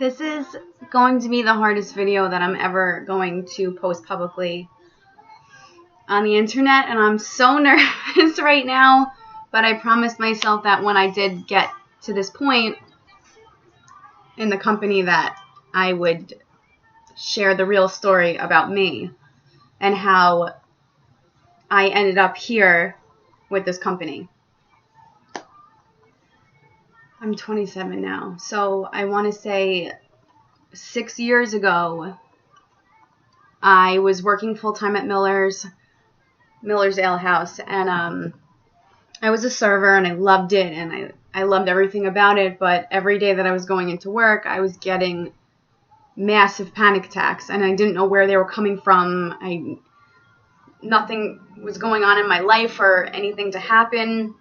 This is going to be the hardest video that I'm ever going to post publicly on the internet, and I'm so nervous right now, but I promised myself that when I did get to this point in the company that I would share the real story about me and how I ended up here with this company. I'm 27 now, so I want to say 6 years ago, I was working full-time at Miller's Ale House, and I was a server, and I loved it, and I loved everything about it, but every day that I was going into work, I was getting massive panic attacks, and I didn't know where they were coming from. Nothing was going on in my life for anything to happen,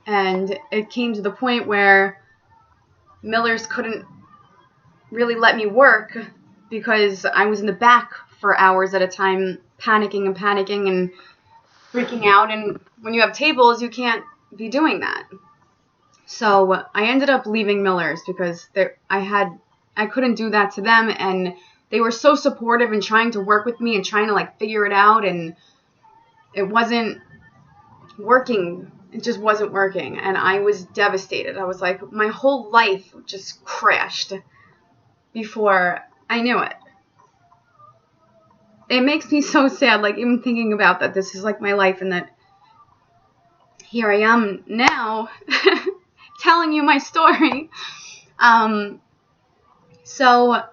and it came to the point where Miller's couldn't really let me work because I was in the back for hours at a time, panicking and freaking out, and when you have tables, you can't be doing that. So I ended up leaving Miller's because I couldn't do that to them, and they were so supportive and trying to work with me and trying to figure it out, and it wasn't working. It just wasn't working, and I was devastated. I was like, my whole life just crashed before I knew it. It makes me so sad, even thinking about that this is my life, and that here I am now telling you my story. So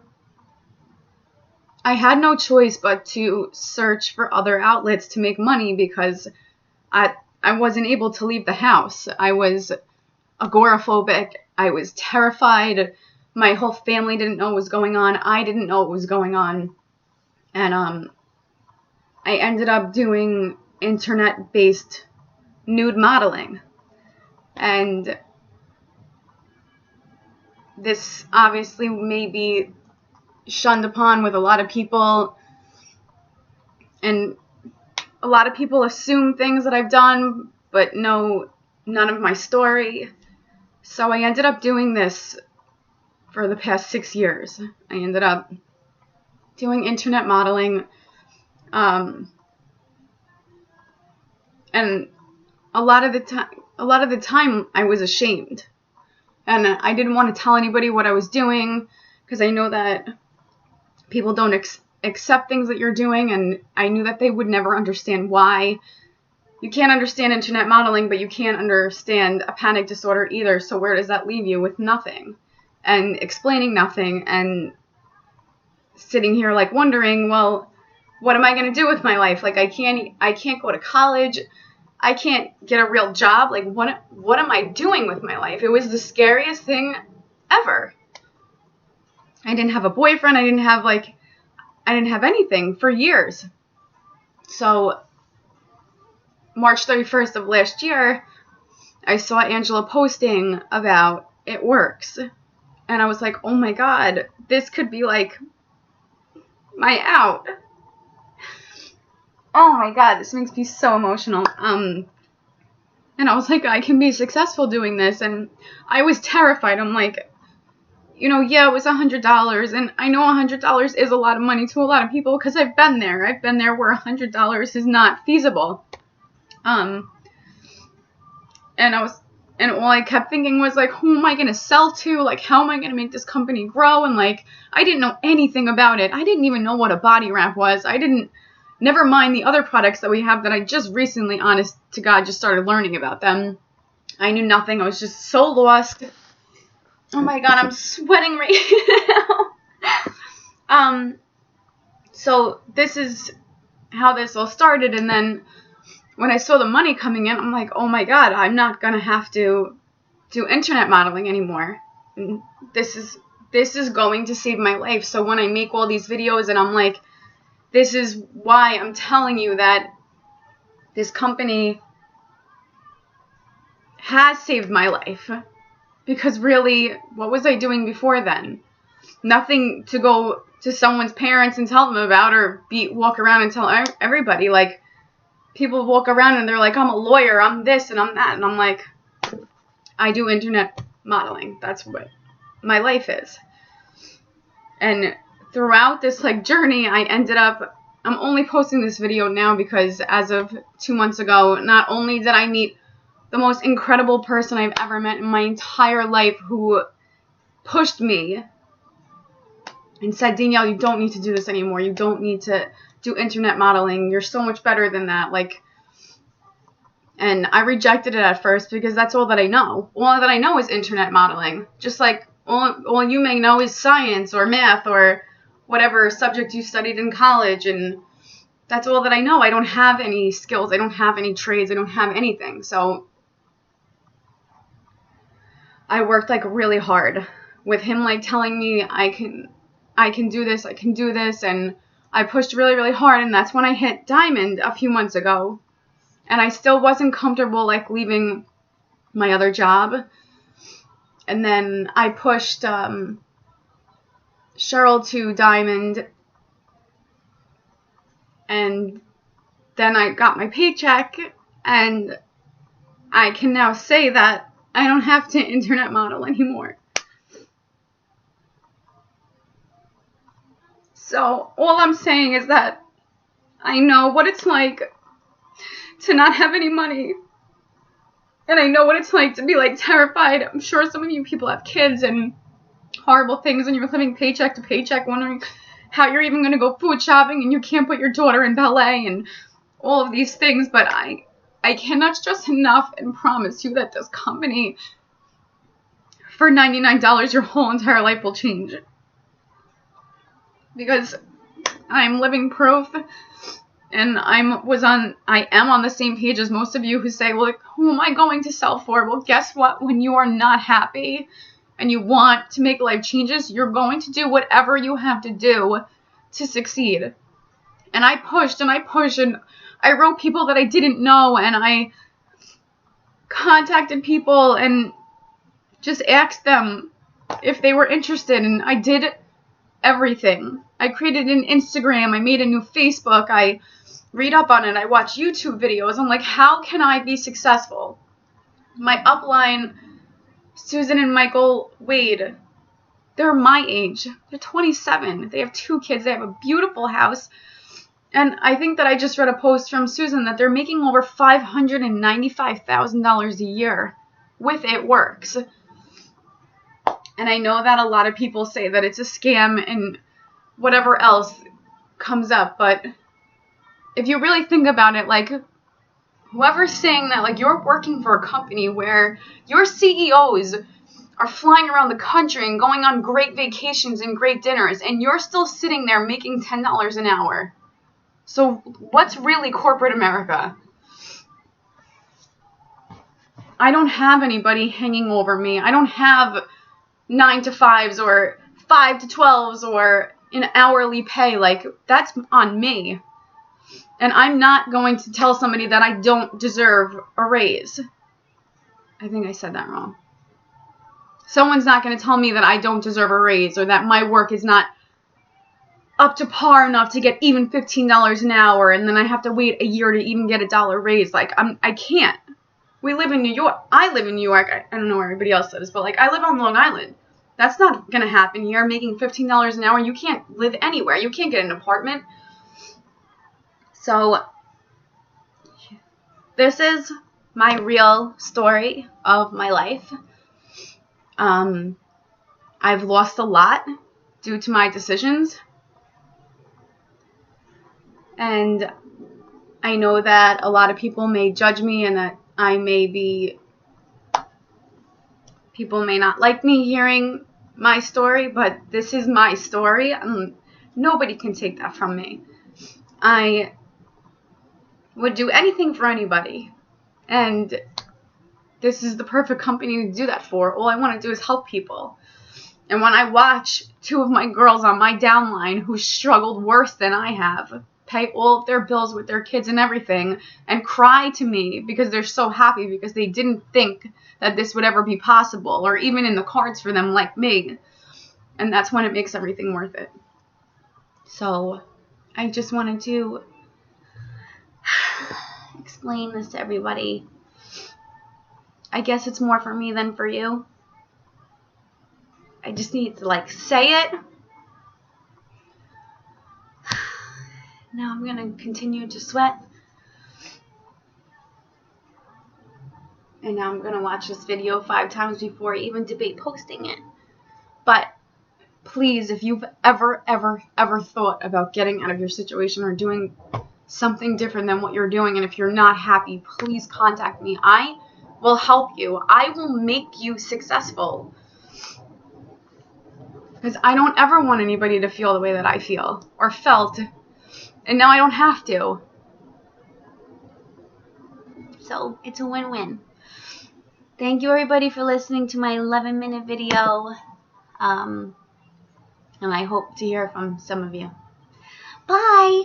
I had no choice but to search for other outlets to make money because I wasn't able to leave the house. I was agoraphobic. I was terrified. My whole family didn't know what was going on. I didn't know what was going on. And I ended up doing internet-based nude modeling. And this obviously may be shunned upon with a lot of people, and a lot of people assume things that I've done, but know none of my story. So I ended up doing this for the past 6 years. I ended up doing internet modeling, and a lot of the time I was ashamed, and I didn't want to tell anybody what I was doing because I know that people don't accept things that you're doing, and I knew that they would never understand why. You can't understand internet modeling, but you can't understand a panic disorder either, so where does that leave you? With nothing, and explaining nothing, and sitting here wondering, well, what am I going to do with my life? I can't go to college. I can't get a real job. What am I doing with my life? It was the scariest thing ever. I didn't have a boyfriend. I didn't have anything for years. So March 31st of last year, I saw Angela posting about itworks, and I was like, oh my God, this could be my out. Oh my God, this makes me so emotional. And I was like, I can be successful doing this, and I was terrified. I'm like, yeah, it was $100, and I know $100 is a lot of money to a lot of people because I've been there. I've been there where $100 is not feasible. And all I kept thinking was who am I going to sell to? How am I going to make this company grow? And I didn't know anything about it. I didn't even know what a body wrap was. Never mind the other products that we have that I just recently, honest to God, just started learning about them. I knew nothing. I was just so lost. Oh my God, I'm sweating right now. So this is how this all started, and then when I saw the money coming in, I'm like, oh my God, I'm not gonna have to do internet modeling anymore. And this is going to save my life. So when I make all these videos and I'm like, this is why I'm telling you that this company has saved my life. Because really, what was I doing before then? Nothing to go to someone's parents and tell them about, or walk around and tell everybody. People walk around and they're like, I'm a lawyer, I'm this and I'm that. And I'm like, I do internet modeling. That's what my life is. And throughout this like journey, I'm only posting this video now because as of 2 months ago, not only did I meet the most incredible person I've ever met in my entire life who pushed me and said, Danielle, you don't need to do this anymore. You don't need to do internet modeling. You're so much better than that. And I rejected it at first because that's all that I know. All that I know is internet modeling. Just like all you may know is science or math or whatever subject you studied in college. And that's all that I know. I don't have any skills. I don't have any trades. I don't have anything. So I worked like really hard with him, like telling me I can do this. I can do this. And I pushed really, really hard. And that's when I hit Diamond a few months ago. And I still wasn't comfortable like leaving my other job. And then I pushed Cheryl to Diamond. And then I got my paycheck. And I can now say that I don't have to internet model anymore. So all I'm saying is that I know what it's like to not have any money. And I know what it's like to be like terrified. I'm sure some of you people have kids and horrible things and you're living paycheck to paycheck wondering how you're even going to go food shopping and you can't put your daughter in ballet and all of these things. But I cannot stress enough and promise you that this company, for $99, your whole entire life will change. Because I'm living proof. And I am on the same page as most of you who say, well, who am I going to sell for? Well, guess what? When you are not happy and you want to make life changes, you're going to do whatever you have to do to succeed. And I pushed and I pushed and I wrote people that I didn't know and I contacted people and just asked them if they were interested. And I did everything. I created an Instagram. I made a new Facebook. I read up on it. I watch YouTube videos. I'm like, how can I be successful? My upline, Susan and Michael Wade, they're my age. They're 27. They have 2 kids. They have a beautiful house. And I think that I just read a post from Susan that they're making over $595,000 a year with itworks. And I know that a lot of people say that it's a scam and whatever else comes up, but if you really think about it, like, whoever's saying that, like, you're working for a company where your CEOs are flying around the country and going on great vacations and great dinners, and you're still sitting there making $10 an hour. So what's really corporate America? I don't have anybody hanging over me. I don't have 9 to 5s or 5 to 12s or an hourly pay. Like, that's on me. And I'm not going to tell somebody that I don't deserve a raise. I think I said that wrong. Someone's not going to tell me that I don't deserve a raise or that my work is not up to par enough to get even $15 an hour and then I have to wait a year to even get a dollar raise. Like, I can't. We live in New York. I live in New York. I don't know where everybody else does, but like, I live on Long Island. That's not going to happen here. Making $15 an hour, you can't live anywhere. You can't get an apartment. So this is my real story of my life. I've lost a lot due to my decisions. And I know that a lot of people may judge me and that people may not like me hearing my story, but this is my story. Nobody can take that from me. I would do anything for anybody. And this is the perfect company to do that for. All I want to do is help people. And when I watch 2 of my girls on my downline who struggled worse than I have, pay all of their bills with their kids and everything, and cry to me because they're so happy because they didn't think that this would ever be possible or even in the cards for them like me. And that's when it makes everything worth it. So I just wanted to explain this to everybody. I guess it's more for me than for you. I just need to like say it Now I'm going to continue to sweat. And now I'm going to watch this video 5 times before I even debate posting it. But please, if you've ever thought about getting out of your situation or doing something different than what you're doing, and if you're not happy, please contact me. I will help you. I will make you successful. Because I don't ever want anybody to feel the way that I feel or felt. And now I don't have to. So it's a win-win. Thank you everybody for listening to my 11-minute video. And I hope to hear from some of you. Bye!